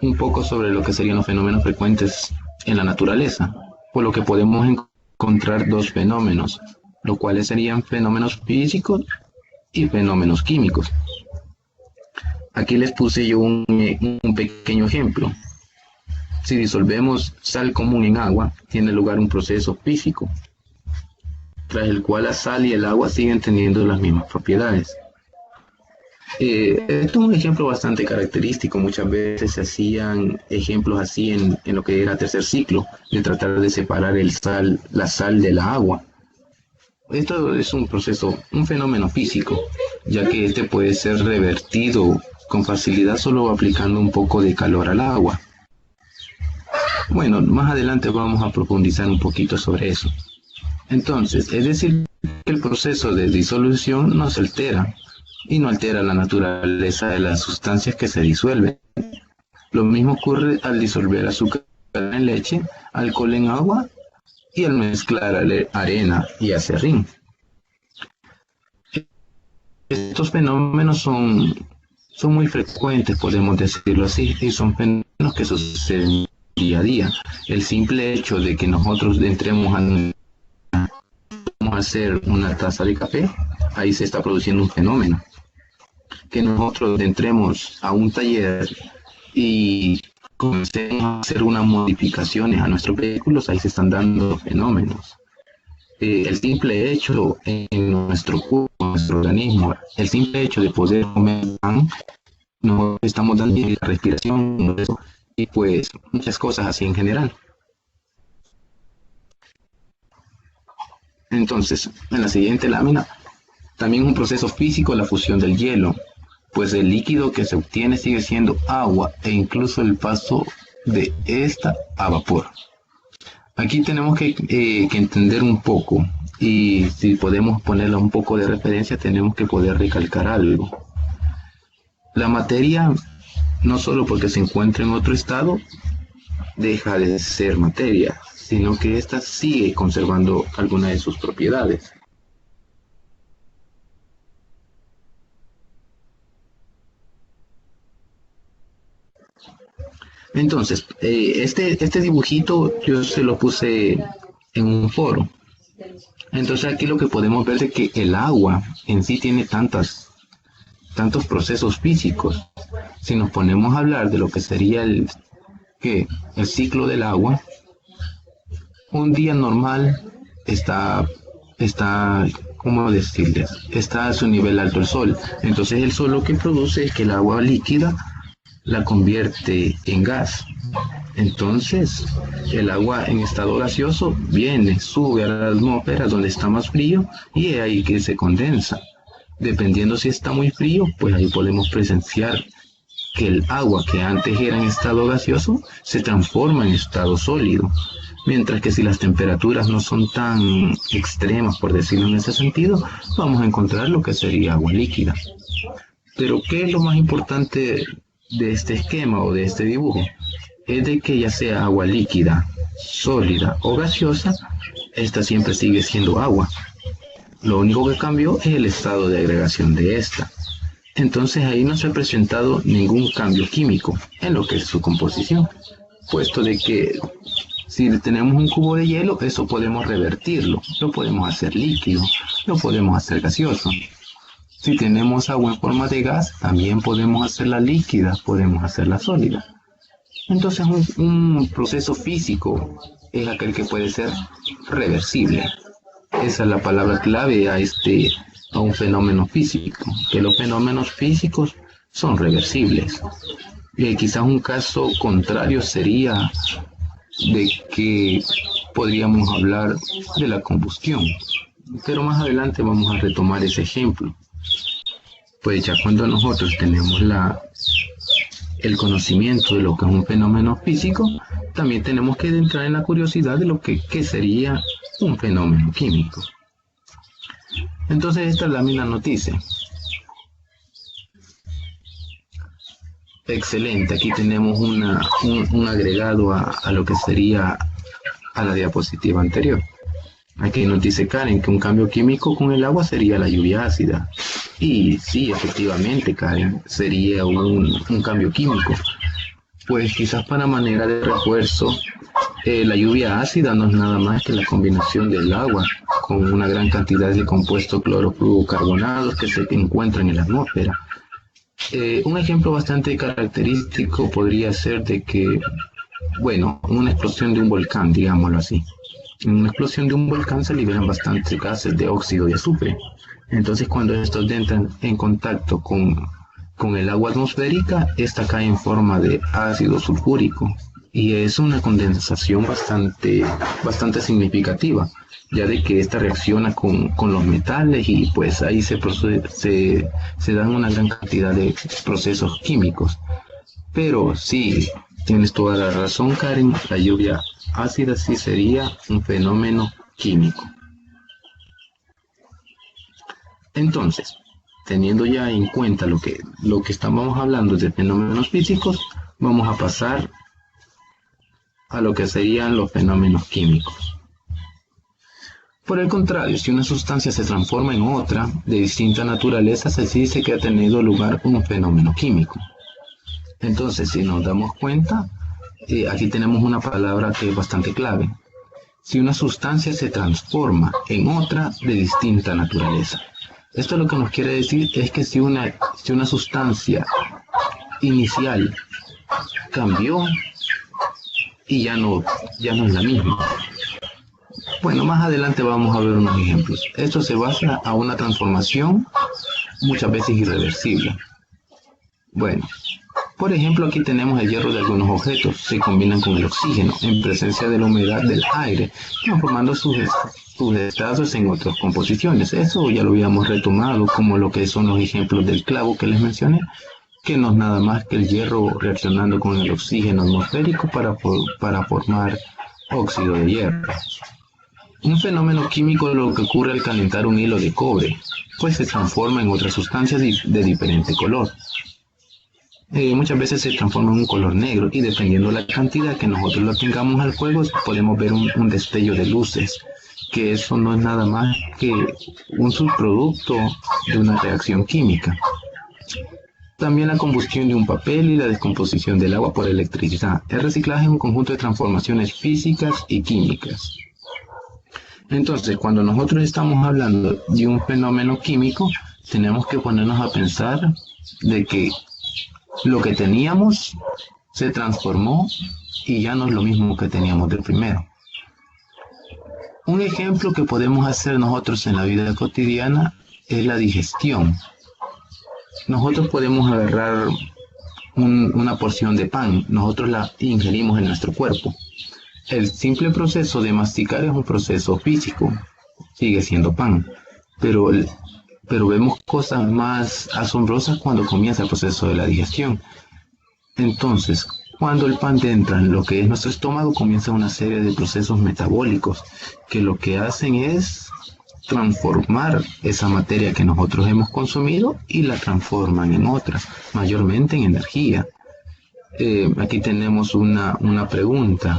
[SPEAKER 1] un poco sobre lo que serían los fenómenos frecuentes en la naturaleza, por lo que podemos encontrar dos fenómenos, los cuales serían fenómenos físicos y fenómenos químicos. Aquí les puse yo un pequeño ejemplo. Si disolvemos sal común en agua, tiene lugar un proceso físico, tras el cual la sal y el agua siguen teniendo las mismas propiedades. Esto es un ejemplo bastante característico. Muchas veces se hacían ejemplos así en lo que era tercer ciclo, de tratar de separar la sal de la agua. Esto es un proceso, un fenómeno físico, ya que este puede ser revertido con facilidad solo aplicando un poco de calor al agua. Bueno, más adelante vamos a profundizar un poquito sobre eso. Entonces, es decir, que el proceso de disolución no se altera, y no altera la naturaleza de las sustancias que se disuelven. Lo mismo ocurre al disolver azúcar en leche, alcohol en agua y al mezclar arena y acerrín. Estos fenómenos son muy frecuentes, podemos decirlo así, y son fenómenos que suceden día a día. El simple hecho de que nosotros entremos a hacer una taza de café, ahí se está produciendo un fenómeno. Que nosotros entremos a un taller y comencemos a hacer unas modificaciones a nuestros vehículos, ahí se están dando fenómenos. El simple hecho en nuestro cuerpo, en nuestro organismo, el simple hecho de poder comer pan, nos estamos dando la respiración y pues muchas cosas así en general. Entonces, en la siguiente lámina, también un proceso físico, la fusión del hielo, pues el líquido que se obtiene sigue siendo agua e incluso el paso de esta a vapor. Aquí tenemos que entender un poco, y si podemos ponerle un poco de referencia, tenemos que poder recalcar algo. La materia, no solo porque se encuentra en otro estado, deja de ser materia, sino que ésta sigue conservando alguna de sus propiedades. Entonces, este dibujito yo se lo puse en un foro. Entonces aquí lo que podemos ver es que el agua en sí tiene tantos procesos físicos. Si nos ponemos a hablar de lo que sería el ciclo del agua, un día normal está, ¿cómo decirles? Está a su nivel alto el sol. Entonces el sol lo que produce es que el agua líquida la convierte en gas. Entonces, el agua en estado gaseoso viene, sube a la atmósfera donde está más frío y es ahí que se condensa. Dependiendo si está muy frío, pues ahí podemos presenciar que el agua que antes era en estado gaseoso se transforma en estado sólido. Mientras que si las temperaturas no son tan extremas, por decirlo en ese sentido, vamos a encontrar lo que sería agua líquida. Pero ¿qué es lo más importante de este esquema o de este dibujo? Es de que ya sea agua líquida, sólida o gaseosa, esta siempre sigue siendo agua. Lo único que cambió es el estado de agregación de esta. Entonces ahí no se ha presentado ningún cambio químico en lo que es su composición, puesto de que si tenemos un cubo de hielo, eso podemos revertirlo, lo podemos hacer líquido, lo podemos hacer gaseoso. Si tenemos agua en forma de gas, también podemos hacerla líquida, podemos hacerla sólida. Entonces un proceso físico es aquel que puede ser reversible. Esa es la palabra clave a un fenómeno físico, que los fenómenos físicos son reversibles. Quizás un caso contrario sería de que podríamos hablar de la combustión, pero más adelante vamos a retomar ese ejemplo. Pues ya cuando nosotros tenemos el conocimiento de lo que es un fenómeno físico, también tenemos que entrar en la curiosidad de lo que sería un fenómeno químico. Entonces esta lámina nos dice: excelente, aquí tenemos un agregado a lo que sería a la diapositiva anterior. Aquí nos dice Karen que un cambio químico con el agua sería la lluvia ácida. Y sí, efectivamente, Karen, sería un cambio químico. Pues quizás para manera de refuerzo, la lluvia ácida no es nada más que la combinación del agua con una gran cantidad de compuestos clorofluorocarbonados que se encuentran en la atmósfera. Un ejemplo bastante característico podría ser de que, bueno, una explosión de un volcán, digámoslo así. En una explosión de un volcán se liberan bastantes gases de óxido y azufre. Entonces, cuando estos entran en contacto con el agua atmosférica, esta cae en forma de ácido sulfúrico. Y es una condensación bastante significativa, ya de que esta reacciona con los metales y pues ahí se dan una gran cantidad de procesos químicos. Pero sí, tienes toda la razón, Karen, la lluvia ácida sí sería un fenómeno químico. Entonces, teniendo ya en cuenta lo que estábamos hablando de fenómenos físicos, vamos a pasar a lo que serían los fenómenos químicos. Por el contrario, si una sustancia se transforma en otra de distinta naturaleza, se dice que ha tenido lugar un fenómeno químico. Entonces, si nos damos cuenta, aquí tenemos una palabra que es bastante clave. Si una sustancia se transforma en otra de distinta naturaleza. Esto lo que nos quiere decir es que si una sustancia inicial cambió y ya no es la misma. Bueno, más adelante vamos a ver unos ejemplos. Esto se basa a una transformación muchas veces irreversible. Bueno, por ejemplo, aquí tenemos el hierro de algunos objetos. Se combinan con el oxígeno en presencia de la humedad del aire, transformando sus estados en otras composiciones. Eso ya lo habíamos retomado, como lo que son los ejemplos del clavo que les mencioné, que no es nada más que el hierro reaccionando con el oxígeno atmosférico para formar óxido de hierro. Un fenómeno químico es lo que ocurre al calentar un hilo de cobre, pues se transforma en otras sustancias de diferente color. Muchas veces se transforma en un color negro y dependiendo de la cantidad que nosotros lo tengamos al fuego, podemos ver un destello de luces, que eso no es nada más que un subproducto de una reacción química. También la combustión de un papel y la descomposición del agua por electricidad. El reciclaje es un conjunto de transformaciones físicas y químicas. Entonces, cuando nosotros estamos hablando de un fenómeno químico, tenemos que ponernos a pensar de que lo que teníamos se transformó y ya no es lo mismo que teníamos de primero. Un ejemplo que podemos hacer nosotros en la vida cotidiana es la digestión. Nosotros podemos agarrar una porción de pan, nosotros la ingerimos en nuestro cuerpo. El simple proceso de masticar es un proceso físico, sigue siendo pan, pero vemos cosas más asombrosas cuando comienza el proceso de la digestión. Entonces, cuando el pan entra en lo que es nuestro estómago, comienza una serie de procesos metabólicos que lo que hacen es transformar esa materia que nosotros hemos consumido y la transforman en otra, mayormente en energía. Aquí tenemos una pregunta.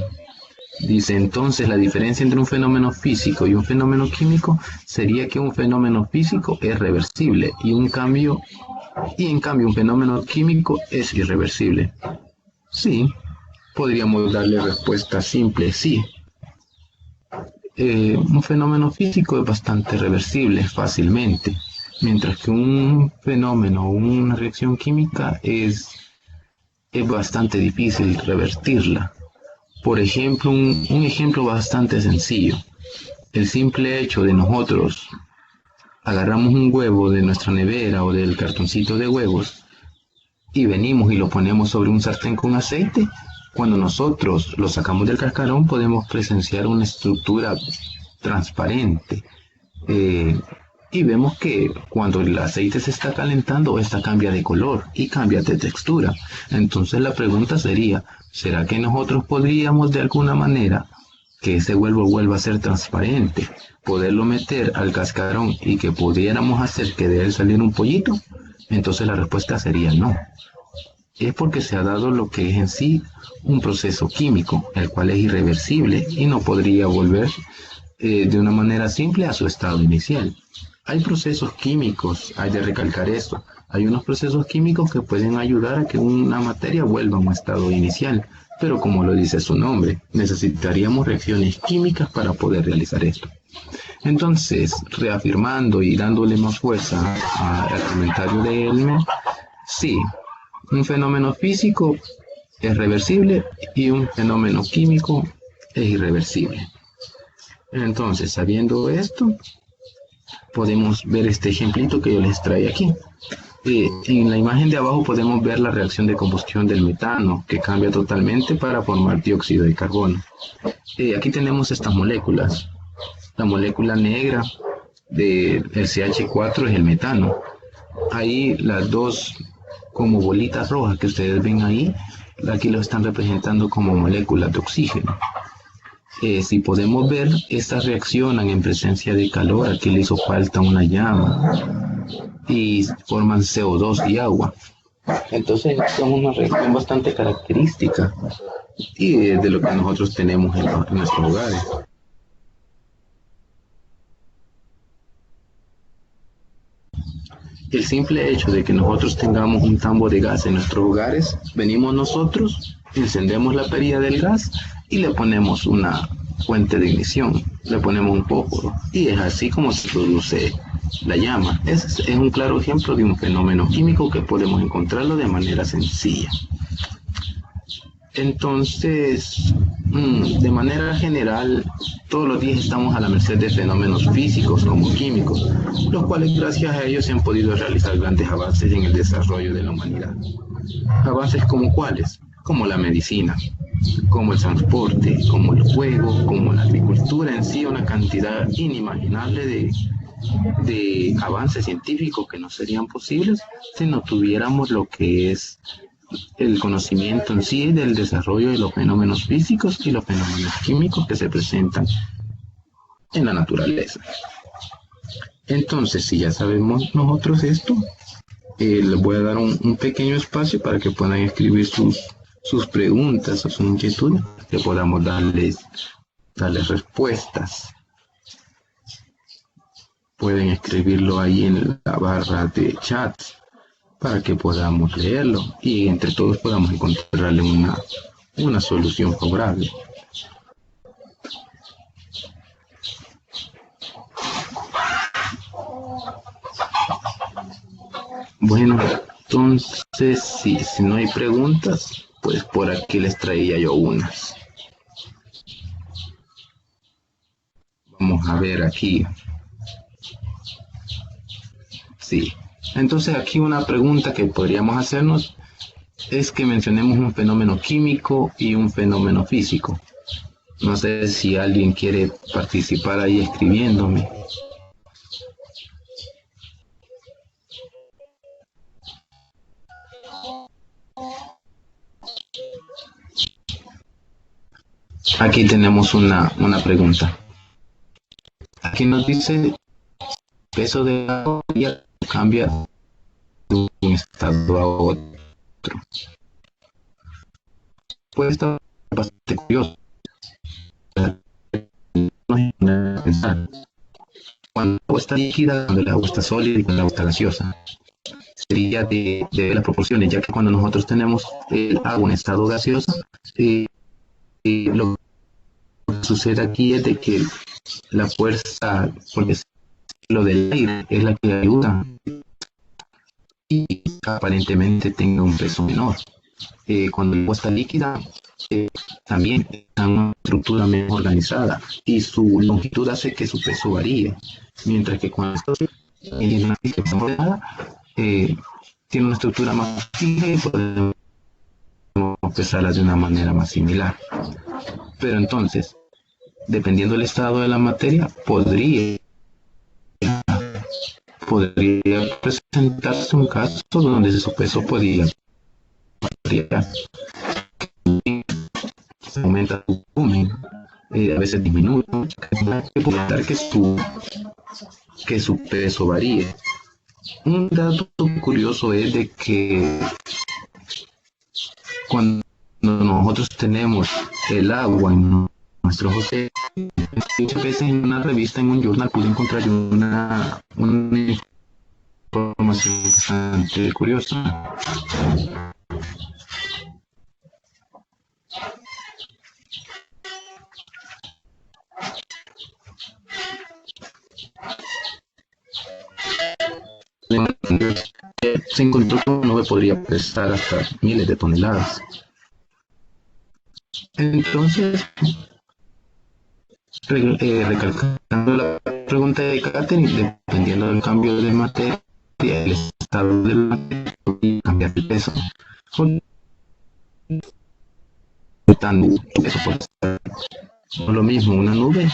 [SPEAKER 1] Dice, entonces la diferencia entre un fenómeno físico y un fenómeno químico sería que un fenómeno físico es reversible y en cambio un fenómeno químico es irreversible. Sí, podríamos darle respuesta simple, sí. Un fenómeno físico es bastante reversible fácilmente, mientras que un fenómeno o una reacción química es bastante difícil revertirla. Por ejemplo, un ejemplo bastante sencillo. El simple hecho de nosotros agarramos un huevo de nuestra nevera o del cartoncito de huevos y venimos y lo ponemos sobre un sartén con aceite, cuando nosotros lo sacamos del cascarón podemos presenciar una estructura transparente. Y vemos que cuando el aceite se está calentando, esta cambia de color y cambia de textura. Entonces la pregunta sería, ¿será que nosotros podríamos de alguna manera que ese huevo vuelva a ser transparente, poderlo meter al cascarón y que pudiéramos hacer que de él saliera un pollito? Entonces la respuesta sería no. Es porque se ha dado lo que es en sí un proceso químico, el cual es irreversible y no podría volver de una manera simple a su estado inicial. Hay procesos químicos, hay de recalcar esto, hay unos procesos químicos que pueden ayudar a que una materia vuelva a un estado inicial, pero como lo dice su nombre, necesitaríamos reacciones químicas para poder realizar esto. Entonces, reafirmando y dándole más fuerza al comentario de Elmer, sí, un fenómeno físico es reversible y un fenómeno químico es irreversible. Entonces, sabiendo esto, podemos ver este ejemplito que yo les traía aquí. En la imagen de abajo podemos ver la reacción de combustión del metano, que cambia totalmente para formar dióxido de carbono. Aquí tenemos estas moléculas. La molécula negra del CH4 es el metano. Ahí las dos como bolitas rojas que ustedes ven ahí, aquí lo están representando como moléculas de oxígeno. Si podemos ver, estas reaccionan en presencia de calor. Aquí le hizo falta una llama y forman CO2 y agua. Entonces es una reacción bastante característica y de lo que nosotros tenemos en nuestros hogares. El simple hecho de que nosotros tengamos un tambo de gas en nuestros hogares, venimos nosotros, encendemos la perilla del gas y le ponemos una fuente de ignición, le ponemos un fósforo y es así como se produce la llama. Es un claro ejemplo de un fenómeno químico que podemos encontrarlo de manera sencilla. Entonces, de manera general, todos los días estamos a la merced de fenómenos físicos como químicos, los cuales gracias a ellos se han podido realizar grandes avances en el desarrollo de la humanidad. Avances como cuáles, como la medicina, como el transporte, como el fuego, como la agricultura en sí, una cantidad inimaginable de avances científicos que no serían posibles si no tuviéramos lo que es el conocimiento en sí del desarrollo de los fenómenos físicos y los fenómenos químicos que se presentan en la naturaleza. Entonces, si ya sabemos nosotros esto, les voy a dar un pequeño espacio para que puedan escribir sus preguntas o sus inquietudes, que podamos darles respuestas. Pueden escribirlo ahí en la barra de chat para que podamos leerlo y entre todos podamos encontrarle una solución favorable. Bueno, entonces si no hay preguntas, pues por aquí les traía yo unas. Vamos a ver aquí. Sí. Entonces aquí una pregunta que podríamos hacernos es que mencionemos un fenómeno químico y un fenómeno físico. No sé si alguien quiere participar ahí escribiéndome. Aquí tenemos una pregunta. Aquí nos dice peso de agua cambia de un estado a otro. Pues está bastante curioso. Cuando el agua está líquida, cuando el agua está sólida y cuando el agua está gaseosa. Sería de las proporciones, ya que cuando nosotros tenemos el agua en estado gaseoso, lo que sucede aquí es de que la fuerza, por decirlo, del aire es la que ayuda y aparentemente tenga un peso menor. Cuando el agua está líquida, también está una estructura mejor organizada y su longitud hace que su peso varíe, mientras que cuando tiene una tiene una estructura más fija y podemos pesarla de una manera más similar. Pero entonces, dependiendo del estado de la materia, podría presentarse un caso donde su peso podría variar. Se aumenta su volumen, a veces disminuye, puede dar que su peso varíe. Un dato curioso es de que cuando nosotros tenemos el agua en nuestros océanos, muchas veces en una revista, en un journal, pude encontrar una información bastante curiosa. Se encontró que una nube podría pesar hasta miles de toneladas. Entonces, recalcando la pregunta de Katherine, dependiendo del cambio de materia, el estado de la materia podría cambiar el peso. Eso puede ser no lo mismo una nube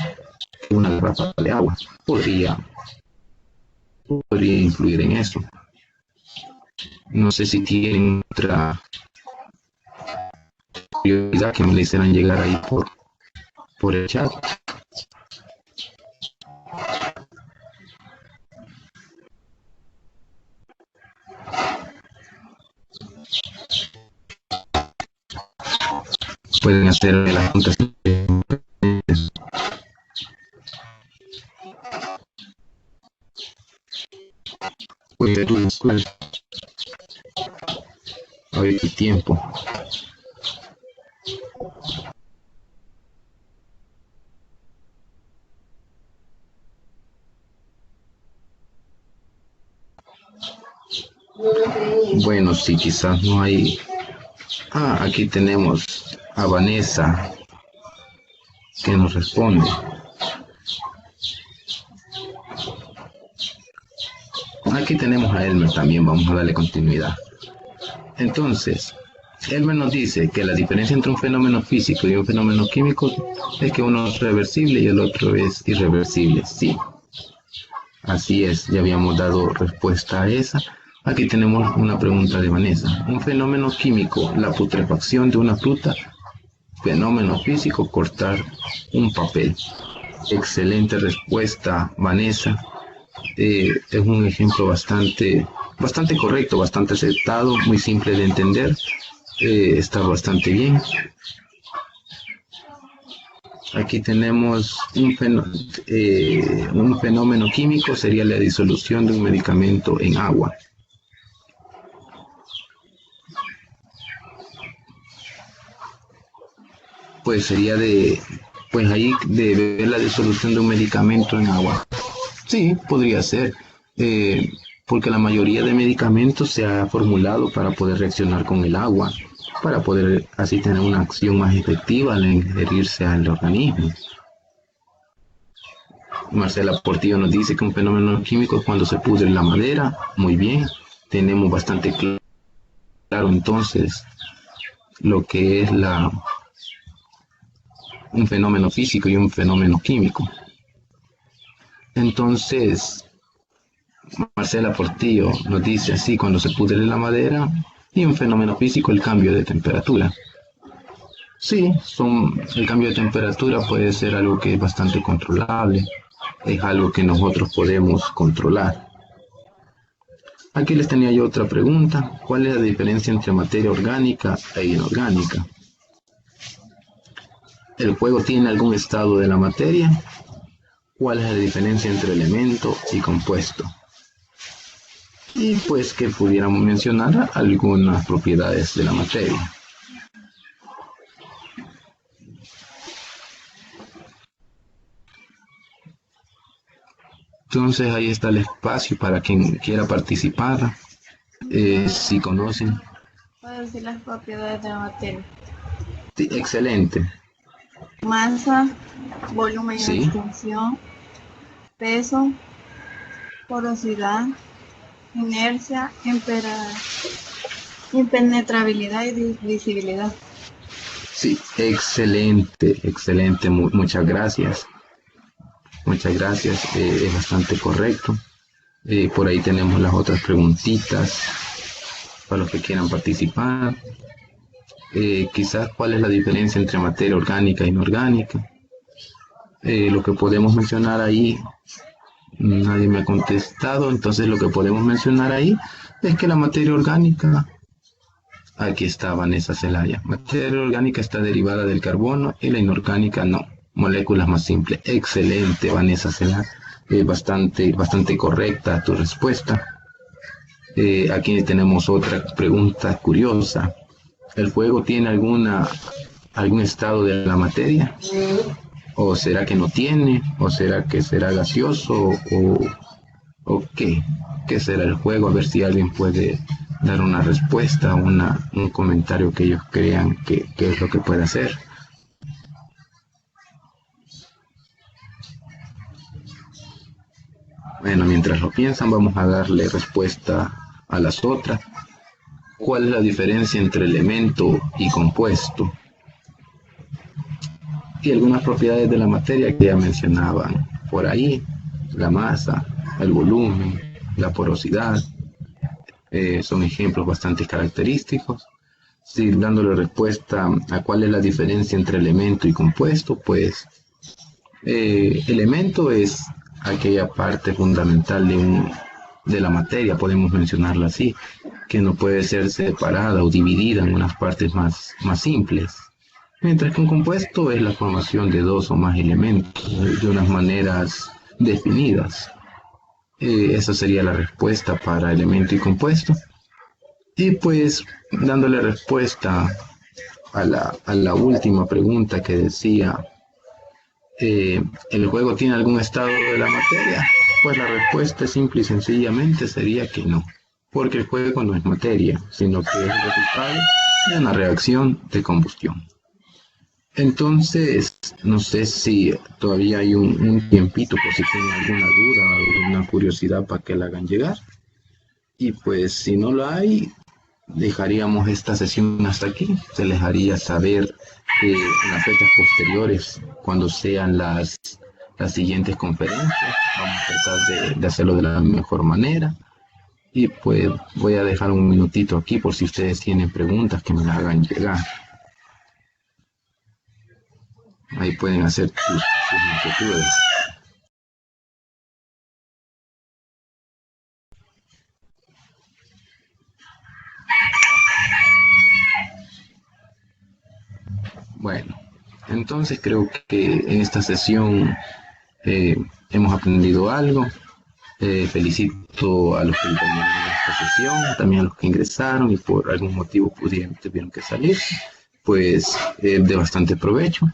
[SPEAKER 1] que una ráfaga de agua. Podría influir en eso. No sé si tienen otra curiosidad que me le hicieran llegar ahí por el chat. Pueden hacer las preguntas. Pues, ahorita el tiempo. Bueno, sí, quizás no hay. Aquí tenemos a Vanessa que nos responde. Aquí tenemos a Elmer también, vamos a darle continuidad. Entonces, Elmer nos dice que la diferencia entre un fenómeno físico y un fenómeno químico es que uno es reversible y el otro es irreversible. Sí, así es, ya habíamos dado respuesta a esa. Aquí tenemos una pregunta de Vanessa. Un fenómeno químico, la putrefacción de una fruta. Fenómeno físico, cortar un papel. Excelente respuesta, Vanessa. Es un ejemplo bastante correcto, bastante aceptado, muy simple de entender. Está bastante bien. Aquí tenemos un fenómeno químico, sería la disolución de un medicamento en agua. Pues sería pues ahí de ver la disolución de un medicamento en agua. Sí, podría ser, porque la mayoría de medicamentos se ha formulado para poder reaccionar con el agua, para poder así tener una acción más efectiva al ingerirse al organismo. Marcela Portillo nos dice que un fenómeno químico es cuando se pudre la madera. Muy bien, tenemos bastante claro claro entonces lo que es un fenómeno físico y un fenómeno químico. Entonces, Marcela Portillo nos dice así: cuando se pudre la madera, y un fenómeno físico, el cambio de temperatura. Sí, el cambio de temperatura puede ser algo que es bastante controlable, es algo que nosotros podemos controlar. Aquí les tenía yo otra pregunta: ¿cuál es la diferencia entre materia orgánica e inorgánica? ¿El fuego tiene algún estado de la materia? ¿Cuál es la diferencia entre elemento y compuesto? Y pues que pudiéramos mencionar algunas propiedades de la materia. Entonces ahí está el espacio para quien quiera participar, si conocen.
[SPEAKER 4] Puedo decir las propiedades de la materia.
[SPEAKER 1] Sí, excelente.
[SPEAKER 4] Masa, volumen y
[SPEAKER 1] Sí.
[SPEAKER 4] extensión, peso, porosidad, inercia, impenetrabilidad y visibilidad.
[SPEAKER 1] Sí, excelente, excelente, muchas gracias. Muchas gracias, es bastante correcto. Por ahí tenemos las otras preguntitas para los que quieran participar. Quizás cuál es la diferencia entre materia orgánica e inorgánica. Lo que podemos mencionar ahí, nadie me ha contestado, entonces lo que podemos mencionar ahí es que la materia orgánica, aquí está Vanessa Zelaya, materia orgánica está derivada del carbono y la inorgánica no, moléculas más simples. Excelente, Vanessa Zelaya, bastante correcta tu respuesta. Aquí tenemos otra pregunta curiosa: ¿el fuego tiene algún estado de la materia? ¿O será que no tiene? ¿O será que será gaseoso? ¿O qué? ¿Qué será el fuego? A ver si alguien puede dar una respuesta, un comentario que ellos crean que es lo que puede hacer. Bueno, mientras lo piensan, vamos a darle respuesta a las otras. ¿Cuál es la diferencia entre elemento y compuesto? Y algunas propiedades de la materia que ya mencionaban por ahí: la masa, el volumen, la porosidad, son ejemplos bastante característicos. Si dándole respuesta a cuál es la diferencia entre elemento y compuesto, pues elemento es aquella parte fundamental de la materia, podemos mencionarla así, que no puede ser separada o dividida en unas partes más simples. Mientras que un compuesto es la formación de dos o más elementos de unas maneras definidas. Esa sería la respuesta para elemento y compuesto. Y pues dándole respuesta a la última pregunta que decía, ¿el juego tiene algún estado de la materia? Pues la respuesta simple y sencillamente sería que no, porque el juego no es materia, sino que es el resultado de una reacción de combustión. Entonces, no sé si todavía hay un tiempito por si tienen alguna duda o alguna curiosidad para que la hagan llegar. Y pues si no lo hay, dejaríamos esta sesión hasta aquí. Se les haría saber en las fechas posteriores, cuando sean las siguientes conferencias. Vamos a tratar de hacerlo de la mejor manera. Y pues voy a dejar un minutito aquí por si ustedes tienen preguntas que me las hagan llegar. Ahí pueden hacer sus inquietudes. Bueno, entonces creo que en esta sesión hemos aprendido algo. Felicito a los que terminaron esta sesión, también a los que ingresaron y por algún motivo tuvieron que salir, pues de bastante provecho.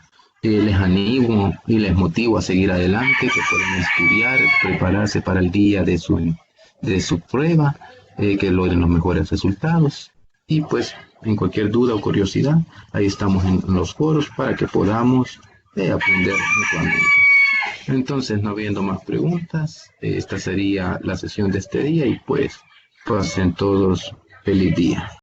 [SPEAKER 1] Les animo y les motivo a seguir adelante, que pueden estudiar, prepararse para el día de su prueba, que logren los mejores resultados. Y pues en cualquier duda o curiosidad, ahí estamos en los foros para que podamos aprender mutuamente. Entonces, no habiendo más preguntas, esta sería la sesión de este día y pues pasen todos feliz día.